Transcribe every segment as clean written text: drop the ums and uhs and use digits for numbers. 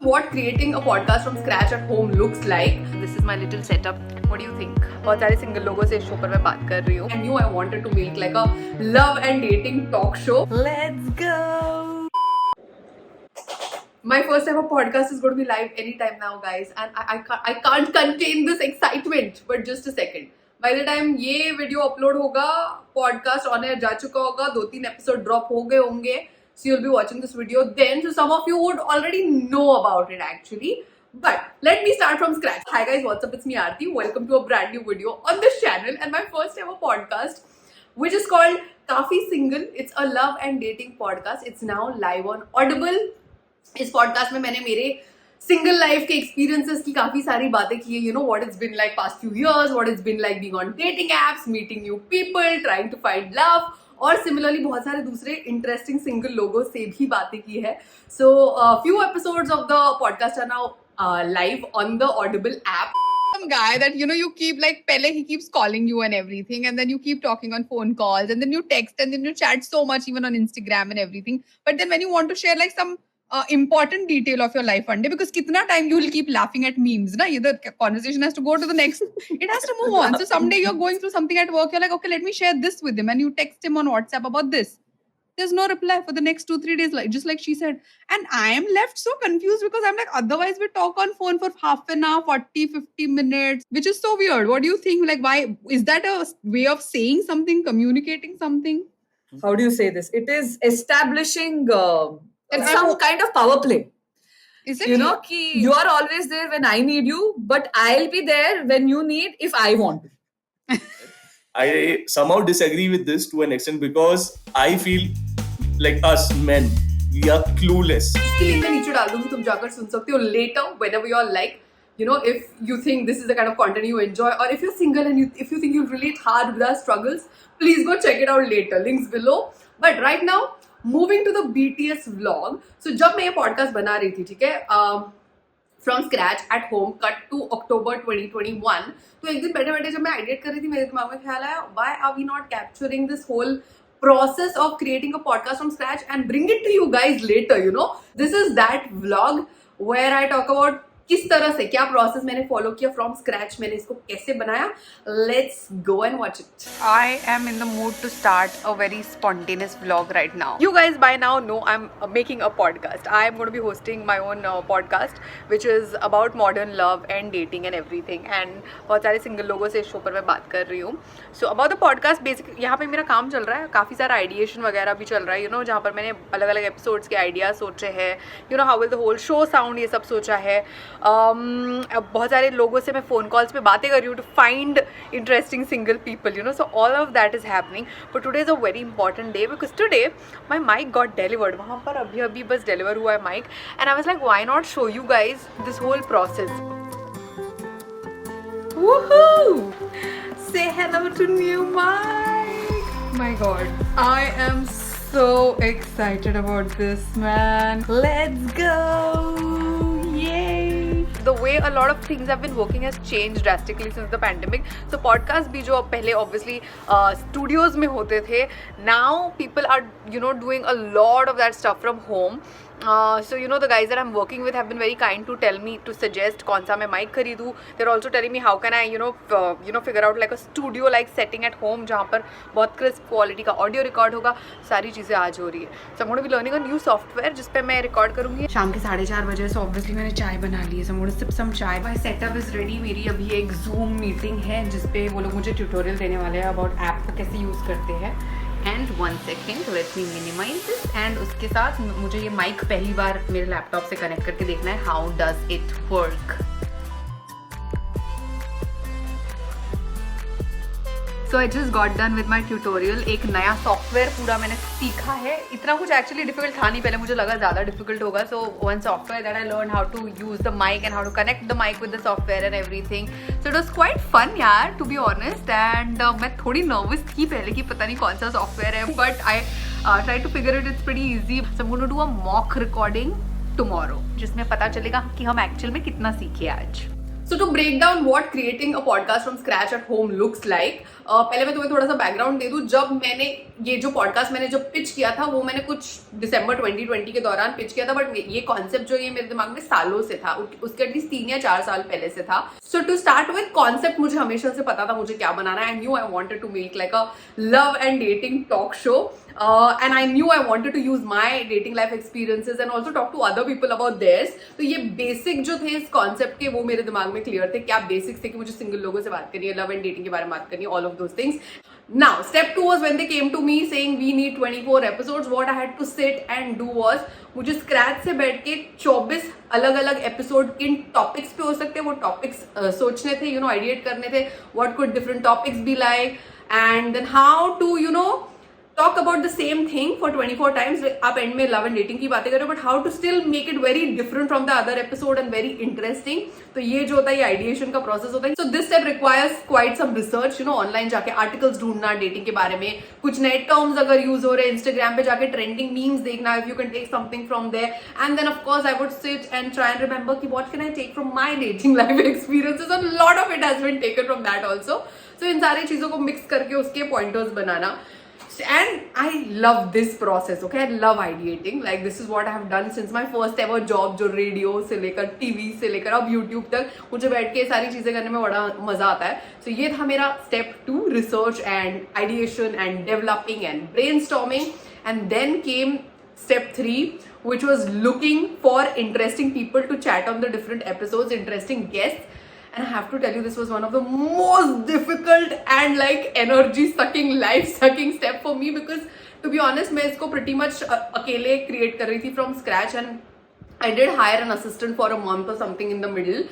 What creating a podcast from scratch at home looks like. This is my little setup. What do you think? बहुत सारे single लोगों से इस show पर मैं बात कर रही हूँ. I knew I wanted to make like a love and dating talk show. Let's go. My first ever podcast is going to be live anytime now, guys, and I can't contain this excitement. But just a second. By the time ये video upload होगा, podcast on air जा चुका होगा, 2-3 episode drop हो गए होंगे. So you'll be watching this video then. So some of you would already know about it actually. But let me start from scratch. Hi guys, what's up? It's me Aarti. Welcome to a brand new video on this channel and my first ever podcast, which is called KAAFI Single. It's a love and dating podcast. It's now live on Audible. इस podcast में मैंने मेरे single life के experiences की काफी सारी बातें की है. You know what it's been like past few years, what it's been like being on dating apps, meeting new people, trying to find love. और सिमिलरली बहुत सारे दूसरे इंटरेस्टिंग सिंगल लोगों से भी बातें की है. So few episodes of the podcast are now live on the Audible app. Some guy that you keep like Pele, he keeps calling you and everything, and then you keep talking on phone calls, and then you text, and then you chat so much even on Instagram and everything. But then when you want to share like some important detail of your life one day, because kitna time you will keep laughing at memes, na? The conversation has to go to the next. It has to move on. So someday you're going through something at work, you're like, okay, let me share this with him, and you text him on WhatsApp about this. There's no reply for the next 2-3 days, like just like she said. And I am left so confused because I'm like, otherwise we talk on phone for half an hour, 40-50 minutes, which is so weird. What do you think? Like, why is that a way of saying something, communicating something? How do you say this? It is establishing some kind of power play. Is it? You are always there when I need you, but I'll be there when you need if I want to. I somehow disagree with this to an extent because I feel like us men, we are clueless. इसकी link मैं नीचे डाल दूंगी, तुम जाकर सुन सकते हो later whenever you are like, if you think this is the kind of content you enjoy, or if you're single and if you think you'll relate hard with our struggles, please go check it out later. Links below. But right now, moving to the BTS vlog. So जब मैं ये podcast बना रही थी, ठीक है, from scratch at home, cut to October 2021. तो एक दिन बैठे बैठे जब मैं एडिट कर रही थी, मेरे दिमाग में ख्याल आया, why are we not capturing this whole process of creating a podcast from scratch and bring it to you guys later, This is that vlog where I talk about किस तरह से क्या प्रोसेस मैंने फॉलो किया from scratch, मैंने इसको कैसे बनाया. Let's go and watch it. I am in the mood to start a very spontaneous vlog right now. You guys by now know I'm making a podcast. I am going to be hosting my own podcast which is about modern love and dating and everything. And बहुत सारे single लोगों से इस show पर मैं बात कर रही हूँ. So about the podcast, basically यहाँ पे मेरा काम चल रहा है, काफ़ी सारा आइडिएशन वगैरह भी चल रहा है, जहाँ पर मैंने अलग अलग एपिसोड्स के आइडियाज सोचे हैं, how will the whole show sound, ये सब सोचा है. बहुत सारे लोगों से मैं फ़ोन कॉल्स पे बातें कर रही हूँ to find interesting single people, so all of that is happening. But today is a very important day because today my mic got delivered. वहाँ पर अभी अभी बस डिलीवर हुआ है mic, and I was like why not show you guys this whole process. Woohoo! Say hello to new mic. My God, I am so excited about this, man. Let's go. Yay! The way a lot of things have been working has changed drastically since the pandemic. So podcast भी जो पहले obviously studios में होते थे, now people are doing a lot of that stuff from home. So the guys that I'm working with have been very kind to tell me to suggest कौन सा मैं mic खरीदूँ. They're also telling me how can I figure out like a studio like setting at home जहाँ पर बहुत crisp quality का audio record होगा. सारी चीज़ें आज हो रही है. So I'm going to be learning a new software जिस पे मैं record करूँगी. शाम के 4:30 बजे. So obviously मैंने चाय बना ली है. So I'm going to sip some chai. My setup is ready. मेरी अभी एक Zoom meeting है जिस पे वो लोग मुझे tutorial देने वाले हैं about app को कैसे use करते हैं. And 1 second, let me minimize this. And उसके साथ मुझे ये माइक पहली बार मेरे लैपटॉप से कनेक्ट करके देखना है. How does it work? So I just got done with my tutorial. एक नया सॉफ्टवेयर पूरा मैंने सीखा है. इतना कुछ एक्चुअली डिफिकल्ट था नहीं, पहले मुझे लगा ज़्यादा डिफिकल्ट होगा. So one software that I learned how to use the mic and how to connect the mic with the software and everything. So it was quite fun यार, to be honest. And मैं थोड़ी nervous थी पहले कि पता नहीं कौन सा सॉफ्टवेयर है, but I tried to figure it. It's pretty easy. So I'm going to do a mock recording tomorrow, जिसमें पता चलेगा कि हम एक्चुअल में कितना सीखे आज. So to break down what creating a podcast from scratch at home looks like, पहले मैं तुम्हें थोड़ा सा बैकग्राउंड दे दूं. जब मैंने ये जो पॉडकास्ट मैंने जब पिच किया था वो मैंने कुछ दिसंबर 2020 के दौरान पिच किया था, बट ये कॉन्सेप्ट जो ये मेरे दिमाग में सालों से था, उसके एटलीस्ट 3 या 4 साल पहले से था. So to start with concept, मुझे हमेशा से पता था मुझे क्या बनाना है. I knew I wanted to make like a love and dating talk show. And I knew I wanted to use my dating life experiences and also talk to other people about theirs. तो ये basic जो थे इस concept के वो मेरे दिमाग में क्लियर थे. क्या बेसिक्स थे कि मुझे सिंगल लोगों से बात करनी है, लव एंड डेटिंग के बारे में बात करनी है, all of those things. Now, step 2 was when they came to me saying we need 24 episodes. What I had to sit and do was मुझे स्क्रैच से बैठ के 24 अलग अलग एपिसोड किन टॉपिक्स पे हो सकते हैं वो टॉपिक्स सोचने थे, आइडिएट करने थे. What could different topics be like, and then how to talk about the same thing for 24 times. आप एंड में लव एंड डेटिंग की बातें करो, but how to still make it very different from the other episode and very interesting. तो ये जो होता है ये आइडिएशन का प्रोसेस होता है. So this step requires quite some research, online जाके आर्टिकल्स ढूंढना डेटिंग के बारे में, कुछ नए टर्म्स अगर यूज हो रहे हैं इंस्टाग्राम पे जाके ट्रेंडिंग मीम्स देखना, if you can take something from there. And then of course I would sit and try and remember कि what can I take from my dating life experiences, and lot of it has been taken from that also. So इन सारी चीजों को mix करके उसके pointers बनाना. And I love this process, okay? I love ideating. Like this is what I have done since my first ever job, जो radio से लेकर टीवी से लेकर अब यूट्यूब तक मुझे बैठ के सारी चीजें करने में बड़ा मजा आता है. So ये था मेरा step 2, research and ideation and developing and brainstorming. And then came step 3, which was looking for interesting people to chat on the different episodes, interesting guests. And I have to tell you, this was one of the most difficult and like energy sucking, life sucking step for me, because to be honest, मैं इसको pretty much अकेले create कर रही थी from scratch, and I did hire an assistant for a month or something in the middle.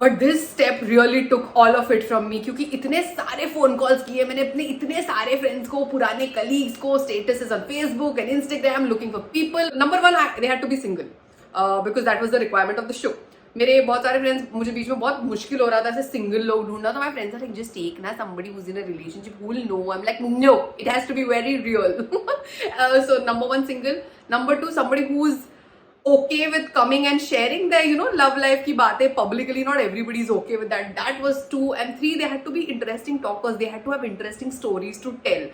But this step really took all of it from me, क्योंकि इतने सारे phone calls किए मैंने अपने इतने सारे friends को, पुराने colleagues को, statuses on Facebook and Instagram looking for people. Number 1, they had to be single, because that was the requirement of the show. मेरे बहुत सारे फ्रेंड्स, मुझे बीच में बहुत मुश्किल हो रहा था ऐसे सिंगल लोग ढूंढना, तो my friends are like just take ना somebody who's in a relationship who will know. I'm like no, it has to be very real. So number 1 single, number 2 somebody who's okay with coming and sharing their love life की बातें publicly. Not everybody is okay with that. That was 2. And 3, they had to be interesting talkers. They had to have interesting stories to tell.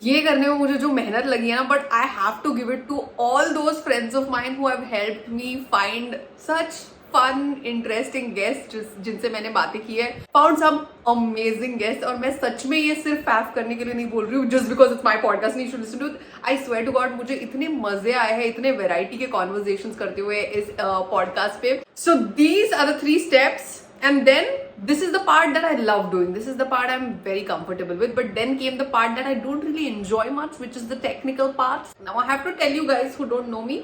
ये करने में मुझे जो मेहनत लगी है ना, but I have to give it to all those friends of mine who have helped me find such fun interesting guest जिनसे मैंने बातें की है. Found some amazing guest. और मैं सच में ये सिर्फ फैफ करने के लिए नहीं बोल रही हूँ, just because it's my podcast and you should listen to. I swear to God, मुझे इतने मजे आए हैं इतने वेराइटी के कॉन्वर्सेशंस करते हुए इस पॉडकास्ट पे. So these are the 3 steps. And then this is the part that I love doing. This is the part I'm very comfortable with. But then came the part that I don't really enjoy much, which is the technical part. Now I have to tell you guys who don't know me,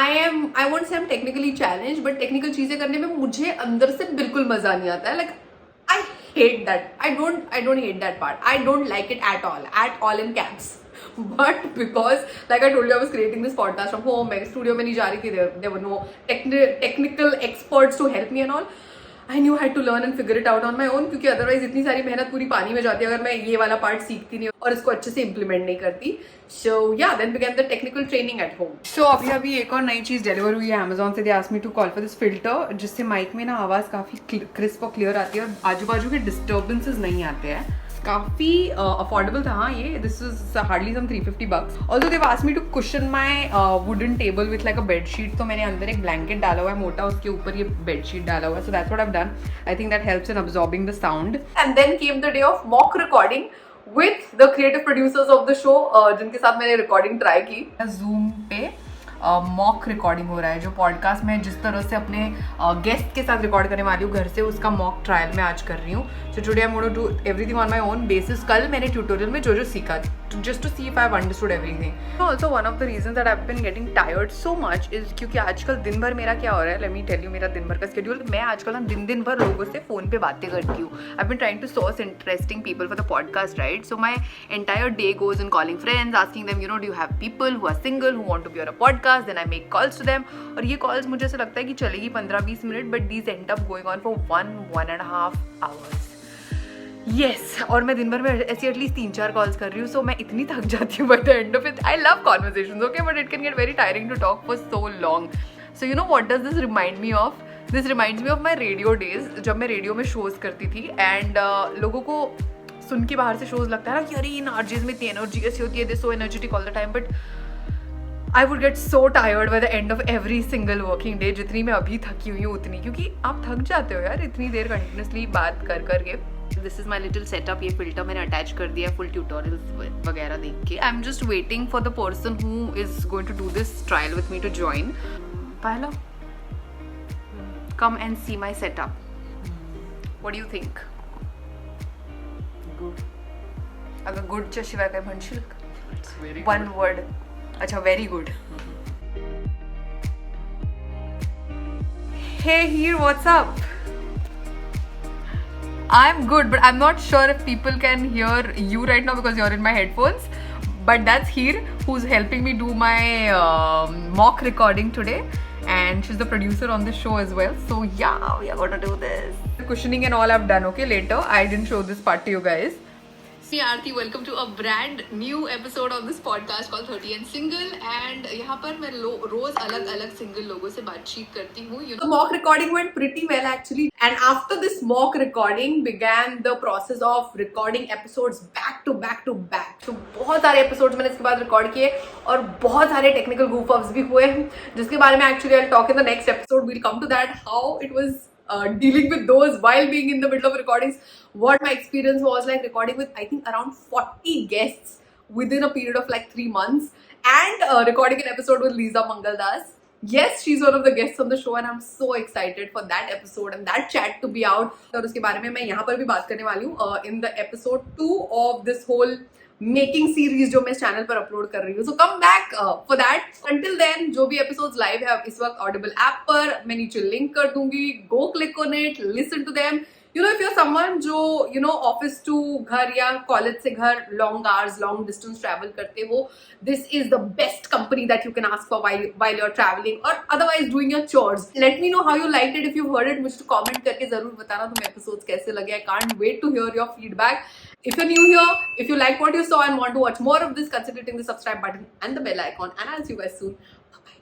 I won't say I'm technically challenged, but technical चीजें करने में मुझे अंदर से बिल्कुल मजा नहीं आता है. Like I hate that. I don't hate that part. I don't like it at all in caps. But because like I told you, I was creating this podcast from home. मैं स्टूडियो में नहीं जा रही थी. There were no technical experts to help me and all. I knew I had to learn and figure it out on my own, क्योंकि otherwise इतनी सारी मेहनत पूरी पानी में जाती है अगर मैं ये वाला पार्ट सीखती नहीं और इसको अच्छे से इम्प्लीमेंट नहीं करती. So yeah, then began the technical training at home. So अभी एक और नई चीज़ डिलीवर हुई है Amazon से. They asked me to call for this filter, जिससे माइक में ना आवाज़ काफ़ी क्रिस्प और क्लियर आती है और आजू बाजू के डिस्टर्बेंसेज नहीं आते हैं. काफ़ी अफोर्डेबल था. हाँ, ये this is hardly some $350. Also Dev asked me to cushion my wooden table with like a bedsheet. तो मैंने अंदर एक ब्लैंकेट डाला हुआ है मोटा, उसके ऊपर ये बेडशीट डाला हुआ है. So that's what I have done. I think that helps in absorbing the sound. And then came the day of mock recording with the creative producers of the show, जिनके साथ मैंने रिकॉर्डिंग ट्राई की. Zoom पे mock recording हो रहा है. जो podcast में जिस तरह से अपने गेस्ट के साथ रिकॉर्ड करने वाली हूँ घर से, उसका मॉक ट्रायल मैं आज कर रही हूँ. So today I am going to do everything on my own basis. कल मैंने ट्यूटोरियल में जो सीखा, just to see if I've understood everything. Also one of the reasons that I've been getting tired so much is क्योंकि आजकल दिन भर मेरा क्या हो रहा है, let me tell you मेरा दिन भर का schedule. मैं आजकल ना दिन भर लोगों से फ़ोन पे बातें करती हूँ. I've been trying to source interesting people for the podcast, right? So my entire day goes in calling friends, asking them, do you have people who are single who want to be on a podcast? Then I make calls to them. और ये calls मुझे ऐसा लगता है कि चलेगी 15-20 minute, but these end up going on for 1.5 hours. Yes, और मैं दिन भर में ऐसी एटलीस्ट 3-4 कॉल्स कर रही हूँ. सो मैं इतनी थक जाती हूँ by the end of it. I love conversations, okay, but it can get very tiring to talk for so long. So what does this remind me of? This reminds me of my radio days, जब मैं radio में shows करती थी and लोगों को सुन के बाहर से शोज़ लगता है ना कि अरे इन आरजेज में इतनी एनर्जी कैसी होती है, they so energetic all the time, but I would get so tired by the end of every single working day. जितनी मैं अभी थकी हुई हूँ उतनी, क्योंकि आप थक जाते हो यार इतनी देर कंटिन्यूसली बात कर करके. This is my little setup. ये फिल्टर मैंने अटैच कर दिया फुल ट्यूटोरियल्स वगैरह देख के. I am just waiting for the person who is going to do this trial with me to join. पहला come and see my setup. What do you think? Good. अगर good च्या शिवाय काय म्हणशील? It's very One word. अच्छा, very good. Hey here, what's up? I'm good, but I'm not sure if people can hear you right now because you're in my headphones. But that's Heer who's helping me do my mock recording today. And she's the producer on the show as well. So yeah, we are gonna do this. Cushioning and all I've done, okay, later. I didn't show this part to you guys. Me Aarti, welcome to a brand new episode of this podcast called 30 and Single. And यहाँ पर मैं रोज अलग अलग single लोगों से बातचीत करती हूँ. The mock recording went pretty well actually, and after this mock recording began the process of recording episodes back to back to back. So बहुत सारे episodes मैंने इसके बाद record किए और बहुत सारे technical goof ups भी हुए, जिसके बारे में actually I'll talk in the next episode. We'll come to that, how it was dealing with those while being in the middle of recordings, what my experience was like recording with I think around 40 guests within a period of like 3 months, and recording an episode with Leeza Mangaldas. Yes, she's one of the guests on the show and I'm so excited for that episode and that chat to be out. और उसके बारे में मैं यहाँ पर भी बात करने वाली हूँ in the episode 2 of this whole making series जो मैं इस चैनल पर अपलोड कर रही हूँ. So come back for that. Until then जो भी एपिसोड्स लाइव है इस वक्त ऑडिबल ऐप पर, मैं नीचे लिंक कर दूंगी. Go click on it, listen to them. You know, if you are someone जो यू नो ऑफिस टू घर या कॉलेज से घर long hours, long distance travel करते हो, this is the best company that you can ask for while you're traveling or otherwise doing your chores. Let me know how you liked it. If you've heard it, मुझे तो comment करके जरूर बताना तुम्हें episodes कैसे लगे. I can't wait to hear your feedback. If you're new here, if you like what you saw and want to watch more of this, consider hitting the subscribe button and the bell icon. And I'll see you guys soon. Bye-bye.